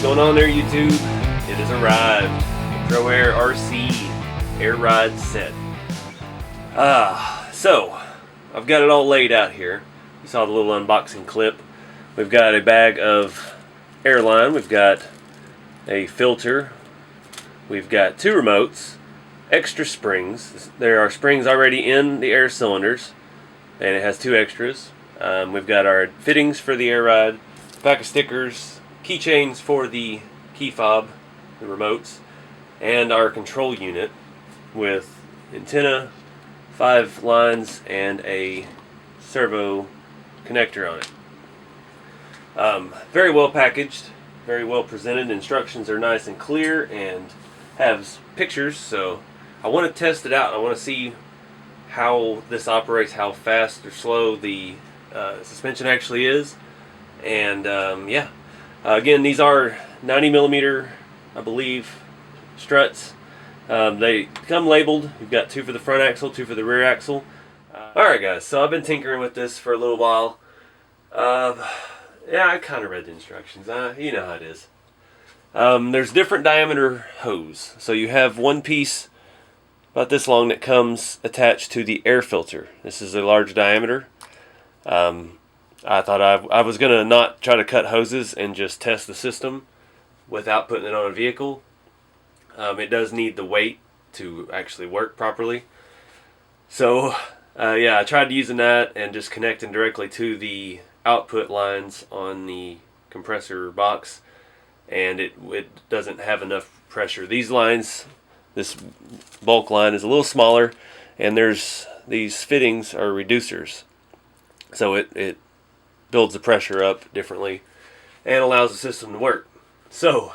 going on there, YouTube? It has arrived. The PROAIRRC Air Ride set. So I've got it all laid out here. You saw the little unboxing clip. We've got a bag of airline. We've got a filter. We've got two remotes, extra springs. There are springs already in the air cylinders, and it has two extras. We've got our fittings for the air ride, pack of stickers, keychains for the key fob, the remotes, and our control unit with antenna, 5 lines, and a servo connector on it. Very well packaged, very well presented. Instructions are nice and clear and have pictures, so I want to test it out. I want to see how this operates, how fast or slow the suspension actually is, and yeah. Again, these are 90 millimeter, I believe, struts. They come labeled. You've got 2 for the front axle, 2 for the rear axle. Alright guys, so I've been tinkering with this for a little while. Yeah, I kind of read the instructions. You know how it is. There's different diameter hose. So you have one piece about this long that comes attached to the air filter. This is a large diameter. I thought I was going to not try to cut hoses and just test the system without putting it on a vehicle. It does need the weight to actually work properly. So yeah, I tried using that and just connecting directly to the output lines on the compressor box, and it doesn't have enough pressure. These lines, this bulk line is a little smaller, and there's these fittings are reducers, so it builds the pressure up differently and allows the system to work. So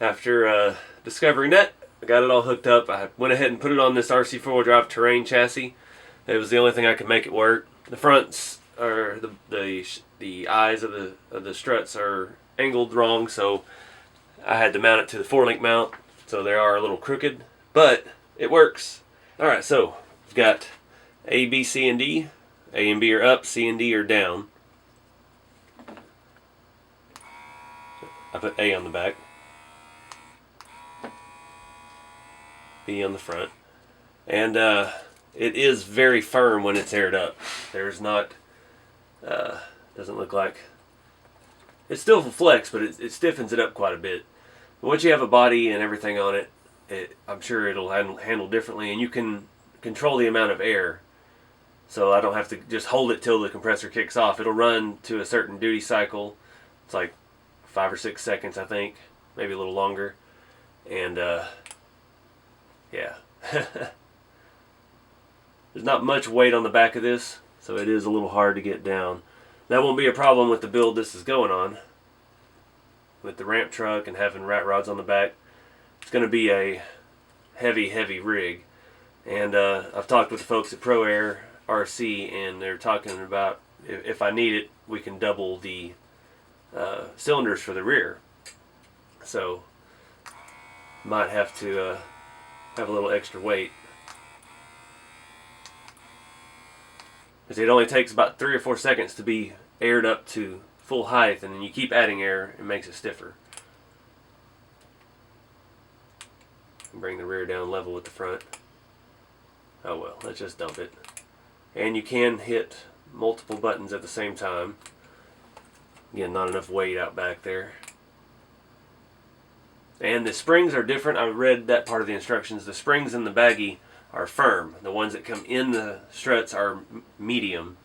after discovering that, I got it all hooked up. I went ahead and put it on this RC 4-wheel drive terrain chassis. It was the only thing I could make it work. The fronts are the eyes of the struts are angled wrong, so I had to mount it to the 4-link mount, so they are a little crooked, but it works. Alright, so we've got A, B, C, and D. A and B are up, C and D are down. I put A on the back, B on the front, and it is very firm when it's aired up. There's not, doesn't look like, it still will flex, but it stiffens it up quite a bit. But once you have a body and everything on it, I'm sure it'll handle differently, and you can control the amount of air. So I don't have to just hold it till the compressor kicks off. It'll run to a certain duty cycle. It's like 5 or 6 seconds, I think, maybe a little longer. And yeah. There's not much weight on the back of this, so it is a little hard to get down. That won't be a problem with the build this is going on. With the ramp truck and having rat rods on the back, it's going to be a heavy, heavy rig. And I've talked with the folks at PROAIRRC, and they're talking about if I need it, we can double the cylinders for the rear. So might have to have a little extra weight. Because it only takes about 3 or 4 seconds to be aired up to full height, and then you keep adding air, it makes it stiffer. Bring the rear down level with the front. Oh well, let's just dump it. And you can hit multiple buttons at the same time. Again, not enough weight out back there. And the springs are different. I read that part of the instructions. The springs in the baggie are firm. The ones that come in the struts are medium.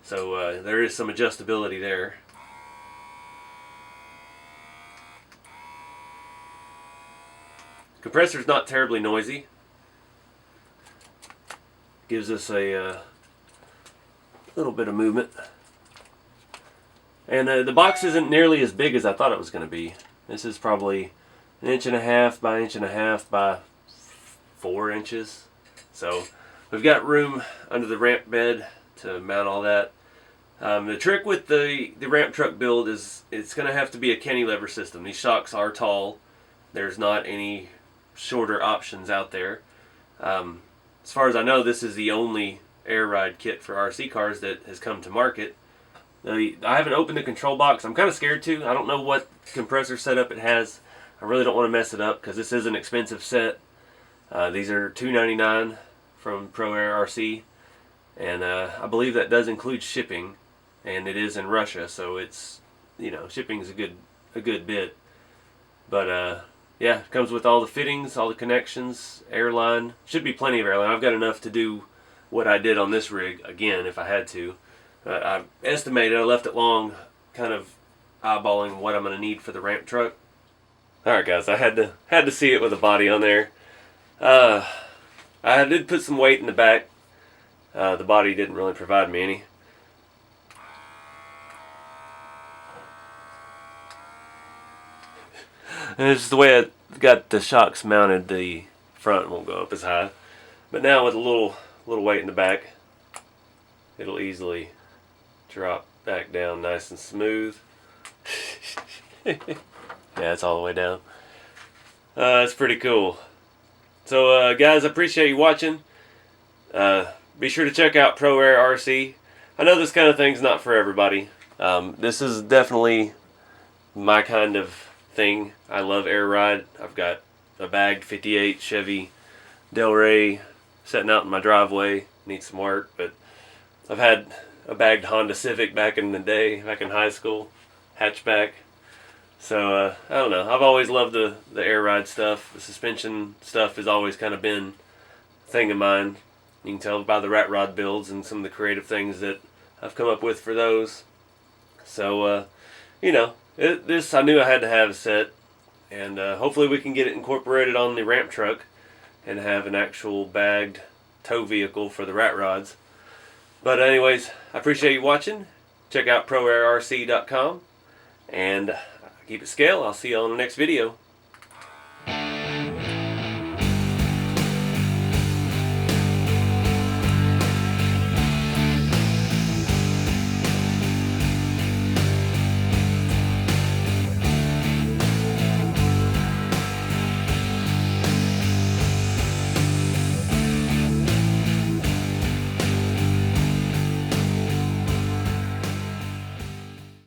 So there is some adjustability there. Compressor's not terribly noisy. Gives us a little bit of movement. And the box isn't nearly as big as I thought it was going to be. This is probably 1.5 by 1.5 by 4 inches. So we've got room under the ramp bed to mount all that. The trick with the ramp truck build is it's going to have to be a cantilever system. These shocks are tall. There's not any shorter options out there. As far as I know, this is the only air ride kit for RC cars that has come to market. I haven't opened the control box. I'm kind of scared to. I don't know what compressor setup it has. I really don't want to mess it up because this is an expensive set. These are $2.99 from PROAIRRC, and I believe that does include shipping, and it is in Russia, so it's, you know, shipping is a good bit. But yeah, it comes with all the fittings, all the connections, airline. Should be plenty of airline. I've got enough to do what I did on this rig again if I had to. I estimated, I left it long, kind of eyeballing what I'm going to need for the ramp truck. Alright guys, I had to see it with a body on there. I did put some weight in the back. The body didn't really provide me any. And it's just the way I got the shocks mounted, the front won't go up as high. But now with a little weight in the back, it'll easily drop back down nice and smooth. Yeah, it's all the way down. It's pretty cool. So guys, I appreciate you watching. Be sure to check out PROAIRRC. I know this kind of thing's not for everybody. This is definitely my kind of thing. I love air ride. I've got a bagged 58 Chevy Del Rey sitting out in my driveway. Needs some work, but I've had a bagged Honda Civic back in the day, back in high school, hatchback. So I don't know. I've always loved the air ride stuff. The suspension stuff has always kind of been a thing of mine. You can tell by the rat rod builds and some of the creative things that I've come up with for those. So you know, this I knew I had to have a set, and hopefully we can get it incorporated on the ramp truck and have an actual bagged tow vehicle for the rat rods. But anyways, I appreciate you watching. Check out PROAIRRC.com and keep it scale. I'll see you on the next video.